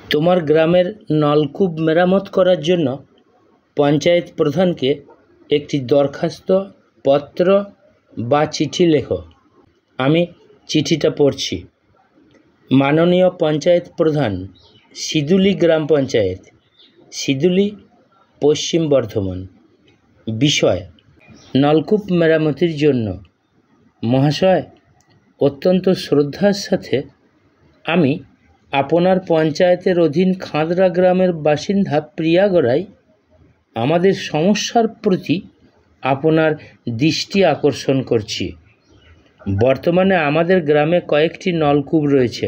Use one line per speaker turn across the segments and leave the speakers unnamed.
তোমার গ্রামের নলকূপ মেরামত করার জন্য পঞ্চায়েত প্রধানকে একটি দরখাস্ত পত্র বা চিঠি লেখো। আমি চিঠিটা পড়ছি। মাননীয় পঞ্চায়েত প্রধান, সিদুলি গ্রাম পঞ্চায়েত, সিদুলি, পশ্চিম বর্ধমান। বিষয়: নলকূপ মেরামতির জন্য। মহাশয়, অত্যন্ত শ্রদ্ধার সাথে আমি আপনার পঞ্চায়েতের অধীন খাঁদরা গ্রামের বাসিন্দা প্রিয়া গড়াই আমাদের সমস্যার প্রতি আপনার দৃষ্টি আকর্ষণ করছি। বর্তমানে আমাদের গ্রামে কয়েকটি নলকূপ রয়েছে।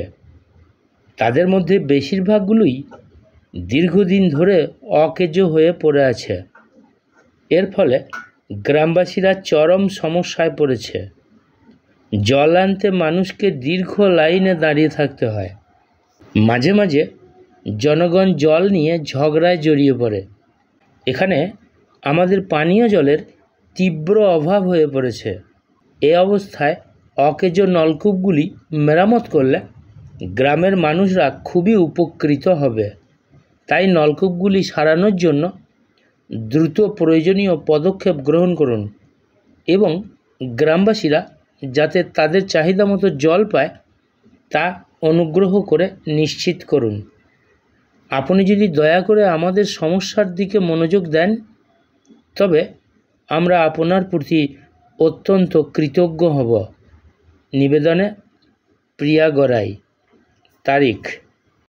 তাদের মধ্যে বেশিরভাগগুলোই দীর্ঘদিন ধরে অকেজো হয়ে পড়ে আছে। এর ফলে গ্রামবাসীরা চরম সমস্যায় পড়েছে। জল আনতে মানুষকে দীর্ঘ লাইনে দাঁড়িয়ে থাকতে হয়। মাঝে মাঝে জনগণ জল নিয়ে ঝগড়ায় জড়িয়ে পড়ে। এখানে আমাদের পানীয় জলের তীব্র অভাব হয়ে পড়েছে। এ অবস্থায় অকেজো নলকূপগুলি মেরামত করলে গ্রামের মানুষরা খুবই উপকৃত হবে। তাই নলকূপগুলি সারানোর জন্য দ্রুত প্রয়োজনীয় পদক্ষেপ গ্রহণ করুন এবং গ্রামবাসীরা যাতে তাদের চাহিদা মতো জল পায় তা অনুগ্রহ করে নিশ্চিত করুন। আপনি যদি দয়া করে আমাদের সমস্যার দিকে মনোযোগ দেন তবে আমরা আপনার প্রতি অত্যন্ত কৃতজ্ঞ হব। নিবেদনে, প্রিয়া গড়াই। তারিখ